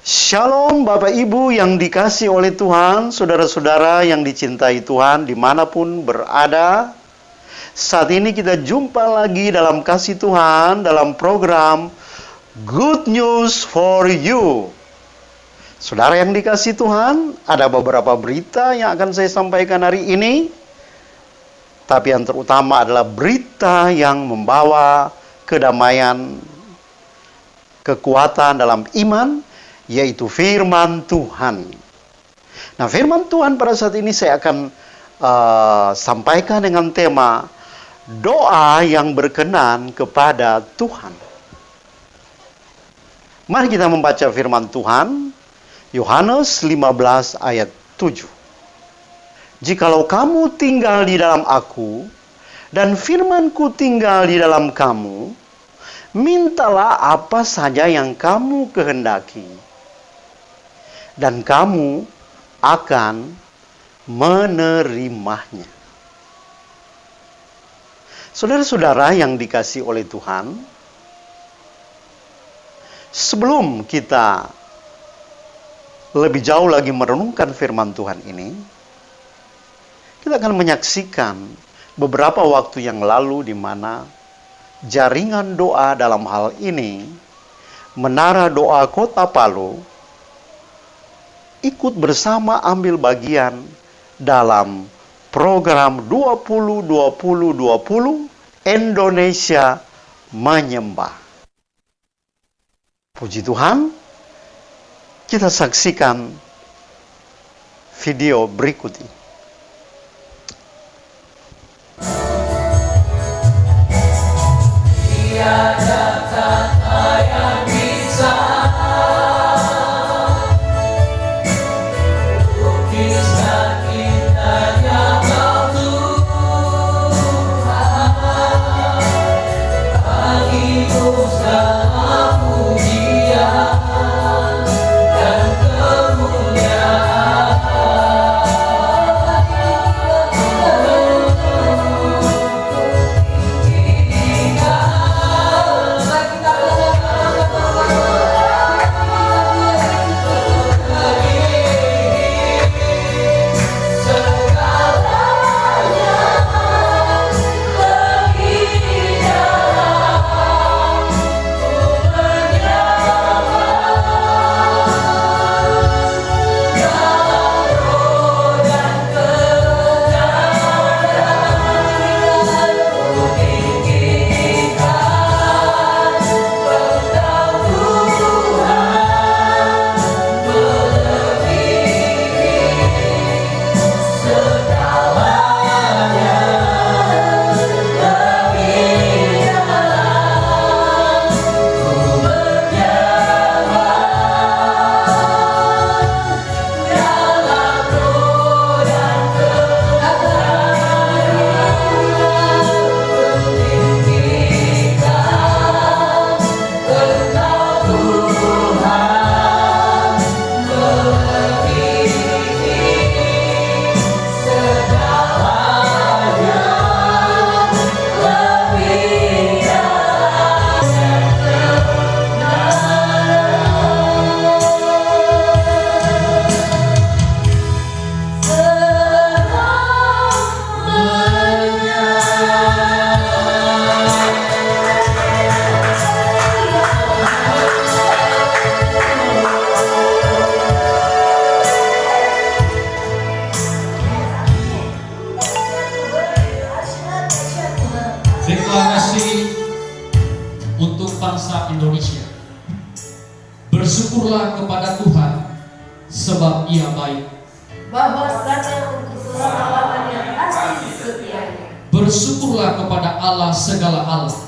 Shalom Bapak Ibu yang dikasihi oleh Tuhan, saudara-saudara yang dicintai Tuhan dimanapun berada. Saat ini kita jumpa lagi dalam kasih Tuhan dalam program Good News for You. Saudara yang dikasihi Tuhan, ada beberapa berita yang akan saya sampaikan hari ini. Tapi yang terutama adalah berita yang membawa kedamaian, kekuatan dalam iman, yaitu firman Tuhan. Nah, firman Tuhan pada saat ini saya akan sampaikan dengan tema doa yang berkenan kepada Tuhan. Mari kita membaca firman Tuhan, Yohanes 15 ayat 7. Jikalau kamu tinggal di dalam aku, dan firman-Ku tinggal di dalam kamu, mintalah apa saja yang kamu kehendaki, dan kamu akan menerimanya. Saudara-saudara yang dikasihi oleh Tuhan, sebelum kita lebih jauh lagi merenungkan firman Tuhan ini, kita akan menyaksikan beberapa waktu yang lalu di mana jaringan doa dalam hal ini, Menara Doa Kota Palu, ikut bersama ambil bagian dalam program 20-20-20 Indonesia Menyembah. Puji Tuhan, kita saksikan video berikut ini. Tiada kata yang bisa lukiskan indahnya Kau Tuhan. Bagiku segala pujian dan kemuliaan. Deklarasi untuk bangsa Indonesia. Bersyukurlah kepada Tuhan sebab Ia baik. Bahwasanya untuk selama-lamanya kasih setianya. Bersyukurlah kepada Allah segala Allah.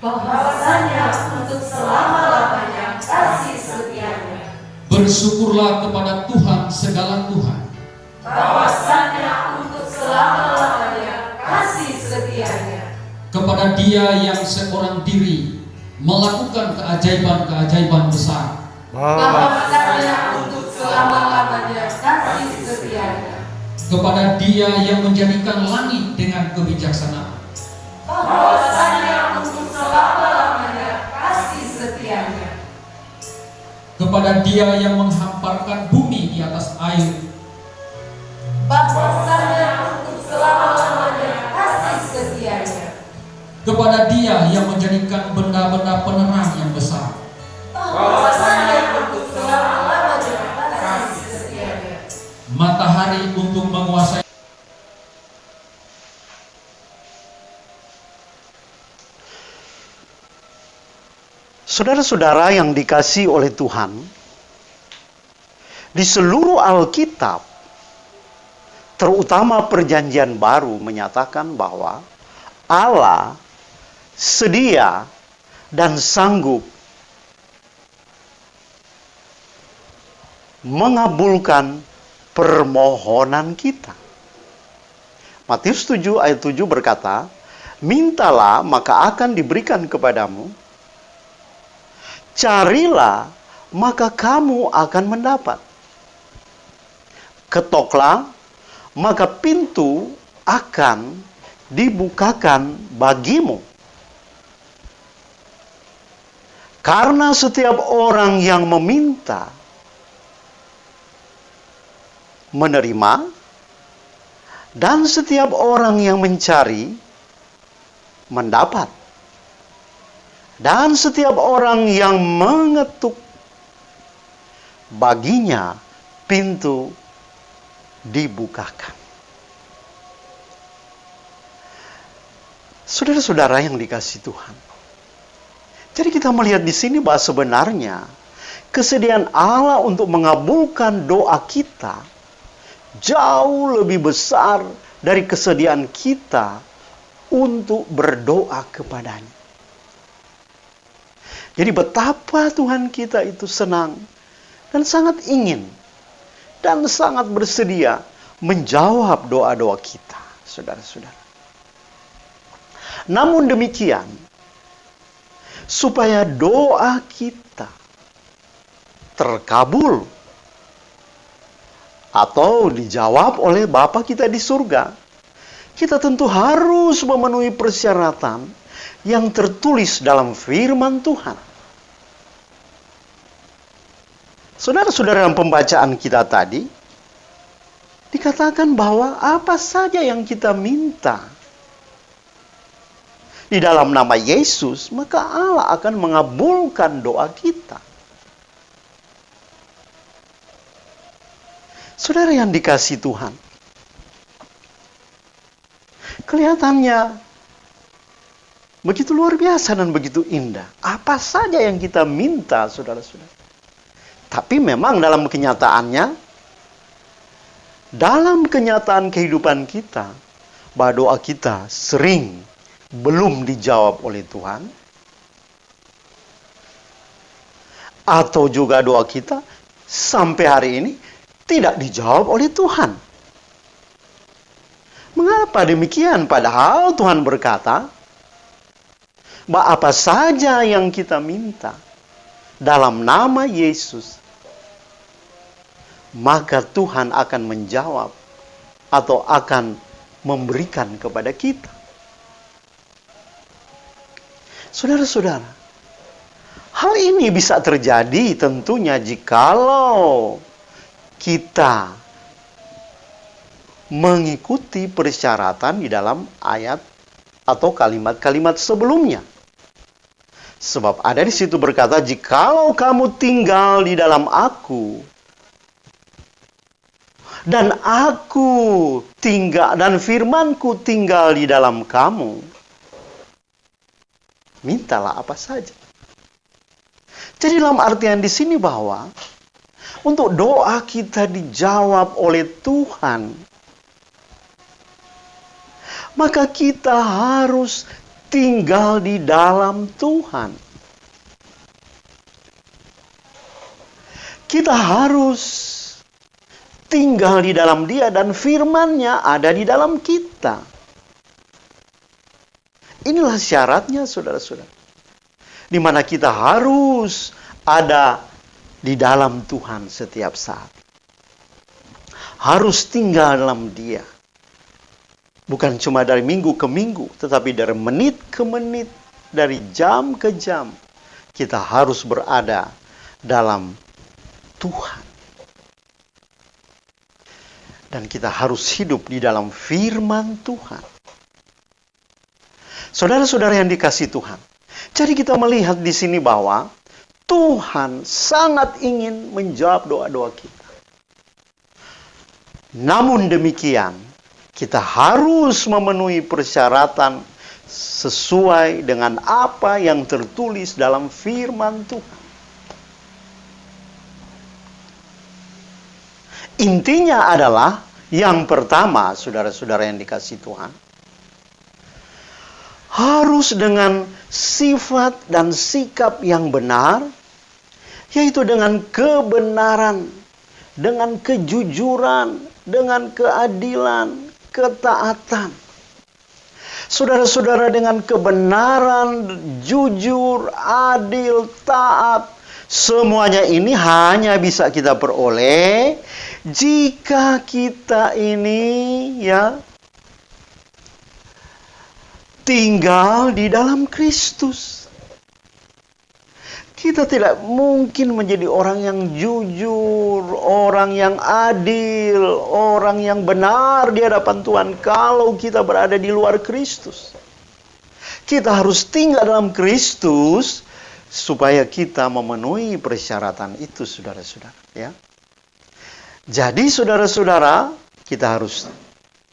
Bahwasanya untuk selama-lamanya kasih setianya. Bersyukurlah kepada Tuhan segala Tuhan. Bahwasanya untuk selama-lamanya kasih setianya. Kepada Dia yang seorang diri melakukan keajaiban-keajaiban besar. Bahwasanya untuk selama-lamanya kasih setianya. Kepada Dia yang menjadikan langit dengan kebijaksanaan. Bahwasanya untuk selama-lamanya kasih setianya. kepada Dia yang menghamparkan bumi di atas air, bahwasanya untuk selama-lamanya kasih setianya, kepada Dia yang menjadikan benda-benda penerang yang besar, bahwasanya untuk selama-lamanya kasih setianya, matahari untuk menguasai. Saudara-saudara yang dikasihi oleh Tuhan, di seluruh Alkitab, terutama Perjanjian Baru, menyatakan bahwa Allah sedia dan sanggup mengabulkan permohonan kita. Matius 7 ayat 7 berkata, "Mintalah maka akan diberikan kepadamu, carilah maka kamu akan mendapat, ketoklah maka pintu akan dibukakan bagimu. Karena setiap orang yang meminta, menerima, dan setiap orang yang mencari, mendapat. Dan setiap orang yang mengetuk, baginya pintu dibukakan." Saudara-saudara yang dikasihi Tuhan, jadi kita melihat di sini bahwa sebenarnya kesediaan Allah untuk mengabulkan doa kita jauh lebih besar dari kesediaan kita untuk berdoa kepadanya. Jadi betapa Tuhan kita itu senang dan sangat ingin dan sangat bersedia menjawab doa-doa kita, saudara-saudara. Namun demikian, supaya doa kita terkabul atau dijawab oleh Bapa kita di surga, kita tentu harus memenuhi persyaratan yang tertulis dalam firman Tuhan. Saudara-saudara, dalam pembacaan kita tadi dikatakan bahwa apa saja yang kita minta di dalam nama Yesus, maka Allah akan mengabulkan doa kita. Saudara yang dikasihi Tuhan, kelihatannya begitu luar biasa dan begitu indah. Apa saja yang kita minta, saudara-saudara. Tapi memang dalam kenyataannya, dalam kenyataan kehidupan kita, bahwa doa kita sering belum dijawab oleh Tuhan, atau juga doa kita sampai hari ini tidak dijawab oleh Tuhan. Mengapa demikian? Padahal Tuhan berkata, bahwa apa saja yang kita minta dalam nama Yesus, maka Tuhan akan menjawab atau akan memberikan kepada kita. Saudara-saudara, hal ini bisa terjadi tentunya jikalau kita mengikuti persyaratan di dalam ayat atau kalimat-kalimat sebelumnya. Sebab ada di situ berkata, "Jikalau kamu tinggal di dalam Aku, dan Aku tinggal, dan firman-Ku tinggal di dalam kamu, mintalah apa saja." Jadi dalam artian di sini bahwa untuk doa kita dijawab oleh Tuhan, maka kita harus tinggal di dalam Tuhan. Kita harus tinggal di dalam Dia dan firman-Nya ada di dalam kita. Inilah syaratnya, saudara-saudara. Di mana kita harus ada di dalam Tuhan setiap saat. Harus tinggal dalam Dia. Bukan cuma dari minggu ke minggu, tetapi dari menit ke menit, dari jam ke jam. Kita harus berada dalam Tuhan. Dan kita harus hidup di dalam firman Tuhan. Saudara-saudara yang dikasihi Tuhan. Jadi kita melihat di sini bahwa Tuhan sangat ingin menjawab doa-doa kita. Namun demikian, kita harus memenuhi persyaratan sesuai dengan apa yang tertulis dalam firman Tuhan. Intinya adalah yang pertama, saudara-saudara yang dikasihi Tuhan, harus dengan sifat dan sikap yang benar, yaitu dengan kebenaran, dengan kejujuran, dengan keadilan, ketaatan. Saudara-saudara, dengan kebenaran, jujur, adil, taat, semuanya ini hanya bisa kita peroleh jika kita ini tinggal di dalam Kristus. Kita tidak mungkin menjadi orang yang jujur, orang yang adil, orang yang benar di hadapan Tuhan kalau kita berada di luar Kristus. Kita harus tinggal dalam Kristus supaya kita memenuhi persyaratan itu, saudara-saudara, ya. Jadi saudara-saudara, kita harus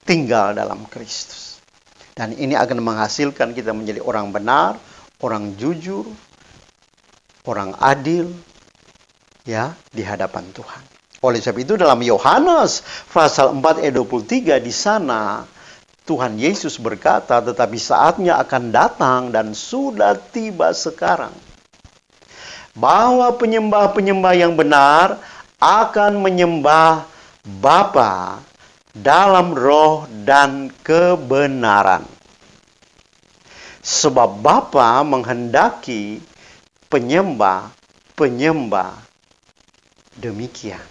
tinggal dalam Kristus. Dan ini akan menghasilkan kita menjadi orang benar, orang jujur, orang adil, ya, di hadapan Tuhan. Oleh sebab itu dalam Yohanes pasal 4 ayat 23 di sana Tuhan Yesus berkata, tetapi saatnya akan datang dan sudah tiba sekarang, bahwa penyembah-penyembah yang benar akan menyembah Bapa dalam roh dan kebenaran. Sebab Bapa menghendaki penyembah-penyembah demikian.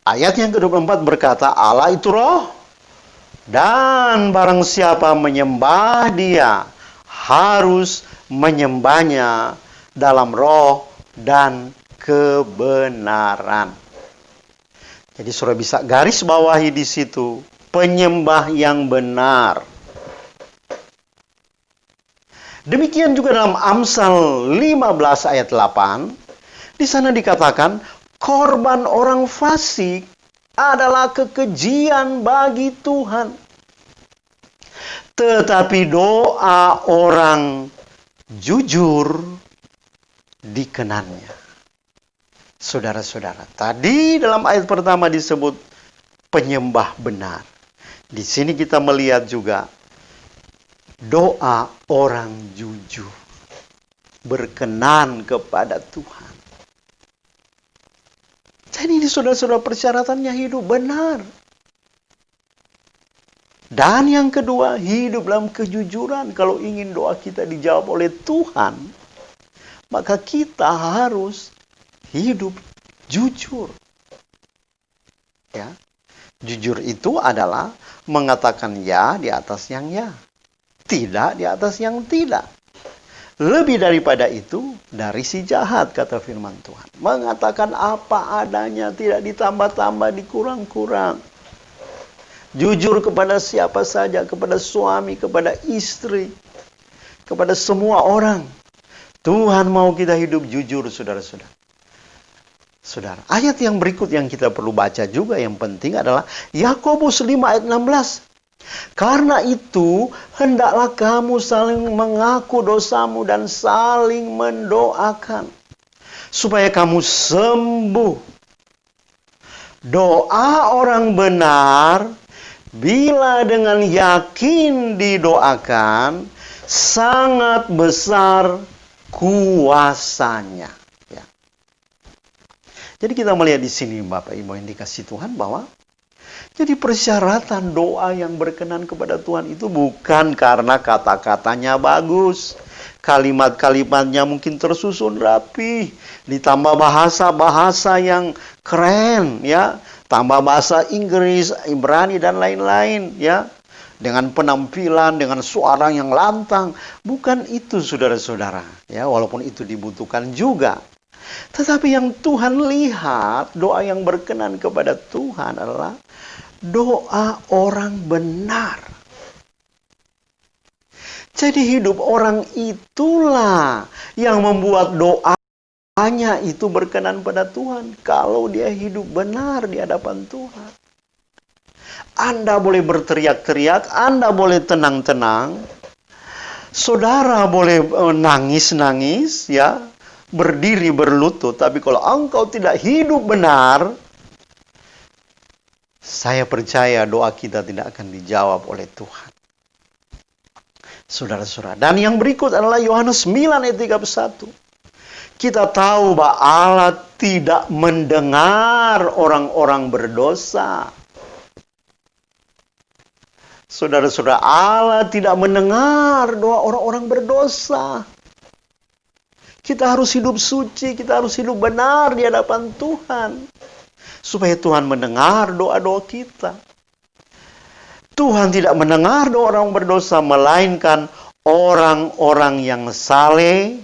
Ayat yang ke-24 berkata, Allah itu roh, dan barang siapa menyembah Dia harus menyembahnya dalam roh dan kebenaran. Jadi saudara bisa garis bawahi di situ, penyembah yang benar. Demikian juga dalam Amsal 15 ayat 8, di sana dikatakan, korban orang fasik adalah kekejian bagi Tuhan, tetapi doa orang jujur dikenannya. Saudara-saudara, tadi dalam ayat pertama disebut penyembah benar. Di sini kita melihat juga doa orang jujur, berkenan kepada Tuhan. Jadi ini saudara-saudara persyaratannya hidup benar. Dan yang kedua, hidup dalam kejujuran. Kalau ingin doa kita dijawab oleh Tuhan, maka kita harus hidup jujur. Ya. Jujur itu adalah mengatakan ya di atas yang ya, tidak di atas yang tidak. Lebih daripada itu, dari si jahat, kata firman Tuhan. Mengatakan apa adanya, tidak ditambah-tambah, dikurang-kurang. Jujur kepada siapa saja, kepada suami, kepada istri, kepada semua orang. Tuhan mau kita hidup jujur, saudara-saudara. Saudara, ayat yang berikut yang kita perlu baca juga yang penting adalah Yakobus 5 ayat 16. Karena itu, hendaklah kamu saling mengaku dosamu dan saling mendoakan, supaya kamu sembuh. Doa orang benar, bila dengan yakin didoakan, sangat besar kuasanya. Ya. Jadi kita melihat di sini, Bapak Ibu yang dikasihi Tuhan, bahwa jadi persyaratan doa yang berkenan kepada Tuhan itu bukan karena kata-katanya bagus, kalimat-kalimatnya mungkin tersusun rapi, ditambah bahasa-bahasa yang keren, ya, tambah bahasa Inggris, Ibrani dan lain-lain, ya. dengan penampilan, dengan suara yang lantang. Bukan itu, saudara-saudara. Ya, walaupun itu dibutuhkan juga. Tetapi yang Tuhan lihat, doa yang berkenan kepada Tuhan adalah doa orang benar. Jadi hidup orang itulah yang membuat doanya itu berkenan pada Tuhan. Kalau dia hidup benar di hadapan Tuhan. Anda boleh berteriak-teriak, Anda boleh tenang-tenang. Saudara boleh nangis-nangis, ya, berdiri berlutut, tapi kalau engkau tidak hidup benar, saya percaya doa kita tidak akan dijawab oleh Tuhan. Saudara-saudara, dan yang berikut adalah Yohanes 9 ayat 31. Kita tahu bahwa Allah tidak mendengar orang-orang berdosa. Saudara-saudara, Allah tidak mendengar doa orang-orang berdosa. Kita harus hidup suci, kita harus hidup benar di hadapan Tuhan. Supaya Tuhan mendengar doa-doa kita. Tuhan tidak mendengar doa orang berdosa, melainkan orang-orang yang saleh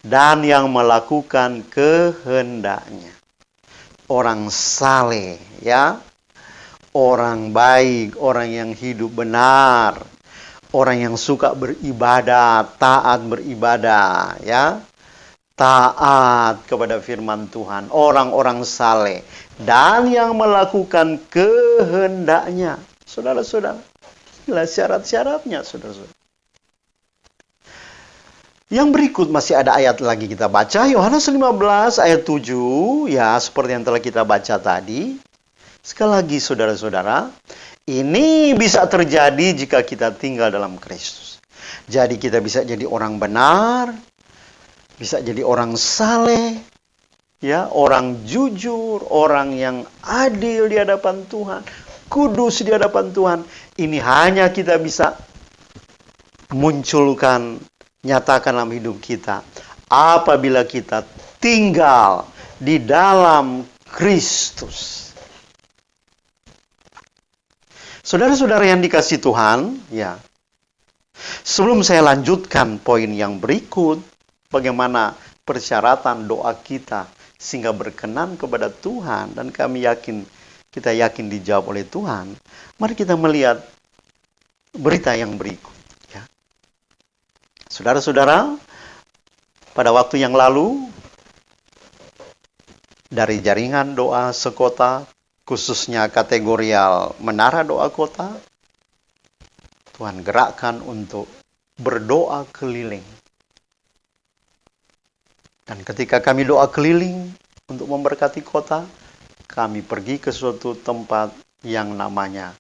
dan yang melakukan kehendaknya. Orang saleh, ya. Orang baik, orang yang hidup benar. Orang yang suka beribadah, taat beribadah, ya. Taat kepada firman Tuhan, orang-orang saleh dan yang melakukan kehendaknya. Saudara-saudara, inilah syarat-syaratnya, saudara-saudara. Yang berikut masih ada ayat lagi kita baca, Yohanes 15 ayat 7, ya, seperti yang telah kita baca tadi. Sekali lagi, saudara-saudara, ini bisa terjadi jika kita tinggal dalam Kristus. Jadi kita bisa jadi orang benar, bisa jadi orang saleh, ya, orang jujur, orang yang adil di hadapan Tuhan, kudus di hadapan Tuhan. Ini hanya kita bisa munculkan, nyatakan dalam hidup kita apabila kita tinggal di dalam Kristus. Saudara-saudara yang dikasihi Tuhan, ya. Sebelum saya lanjutkan poin yang berikut, bagaimana persyaratan doa kita sehingga berkenan kepada Tuhan dan kita yakin dijawab oleh Tuhan. Mari kita melihat berita yang berikut, ya. Saudara-saudara, pada waktu yang lalu dari jaringan doa sekota, khususnya kategorial Menara Doa Kota, Tuhan gerakkan untuk berdoa keliling. Dan ketika kami doa keliling untuk memberkati kota, kami pergi ke suatu tempat yang namanya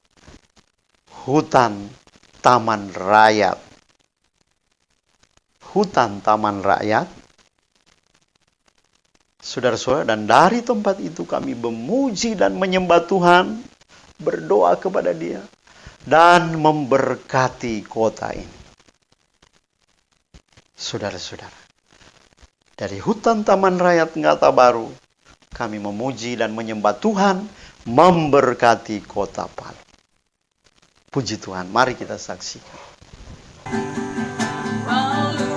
Hutan Taman Rakyat. Hutan Taman Rakyat. Saudara-saudara, dan dari tempat itu kami memuji dan menyembah Tuhan, berdoa kepada Dia, dan memberkati kota ini. Saudara-saudara, dari Hutan Taman Rakyat Ngata Baru, kami memuji dan menyembah Tuhan, memberkati kota Palu. Puji Tuhan, mari kita saksikan. Tuhan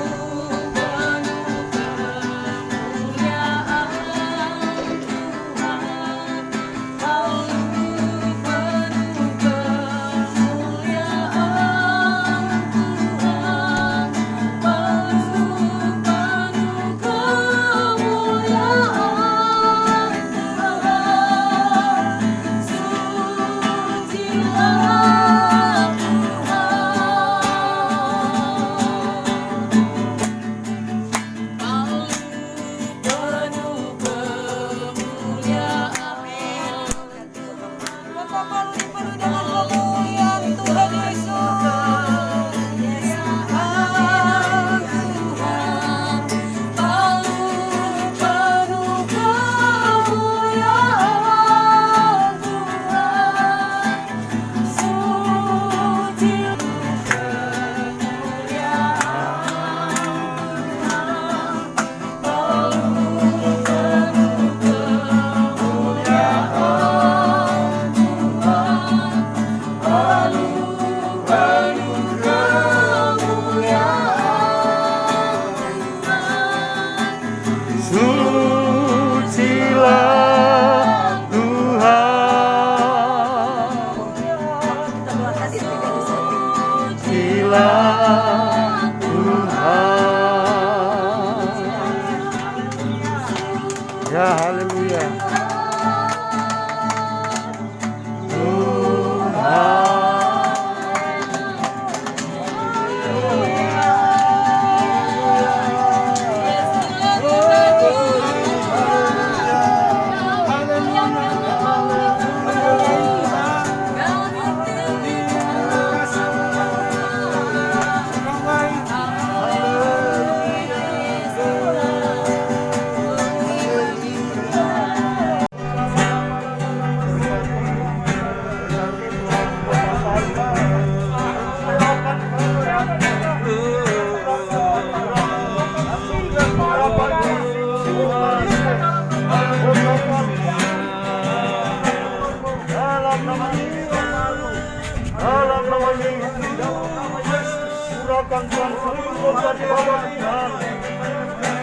datang Tuhan seluruh dosa di bawah Tuhan.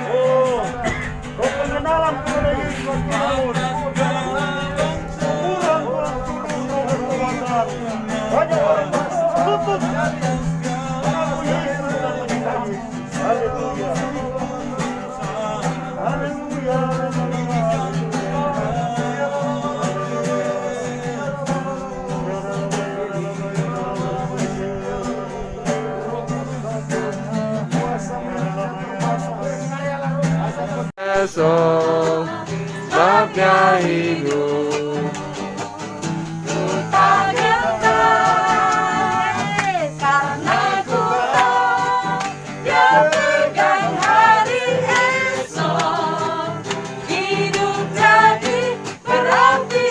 Oh, kau pengenalan kepada Yesus Tuhan. Kurang Tuhan seluruh perbuatan. Banyak orang lutut mengaku Yesus dan menyembah. Haleluya. Haleluya. Esok sebabnya hidup. Tak gentar karena ku tahu Dia pegang hari esok. Hidup jadi berarti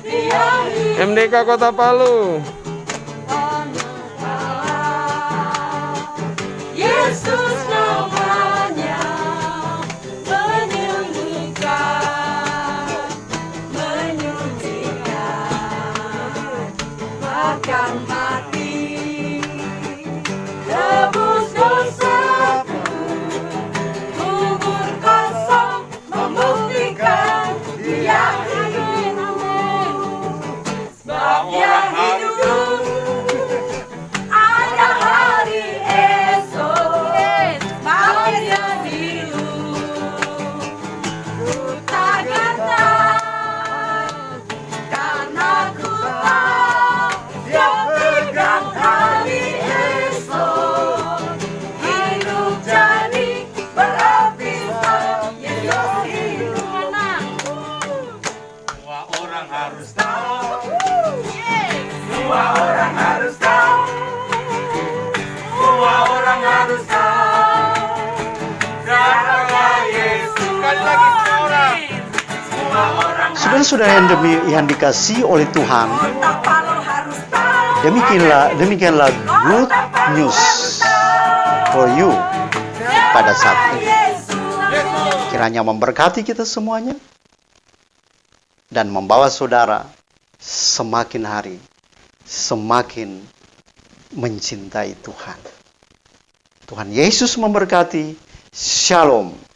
Dia hidup. MDK Kota Palu. Yesus namanya menyembuhkan, menyucikan, bahkan mati, tebus dosaku, kubur kosong membuktikan Dia hidup. Sebab Dia hidup, ada hari esok, mau Dia hidup. Ku tak gentar, karena ku tahu Dia pegang hari esok. Hidup jadi berarti Yesus hidup menang. Semua orang harus tahu. Semua orang harus tahu. Semua orang harus tahu. Siapa Yesus. Sekali lagi semua orang. Semua orang Saudara-saudara yang dikasihi oleh Tuhan, Kota Palu harus tahu. demikianlah good news for you pada saat ini. Kiranya memberkati kita semuanya dan membawa saudara semakin hari semakin mencintai Tuhan. Tuhan Yesus memberkati. Shalom.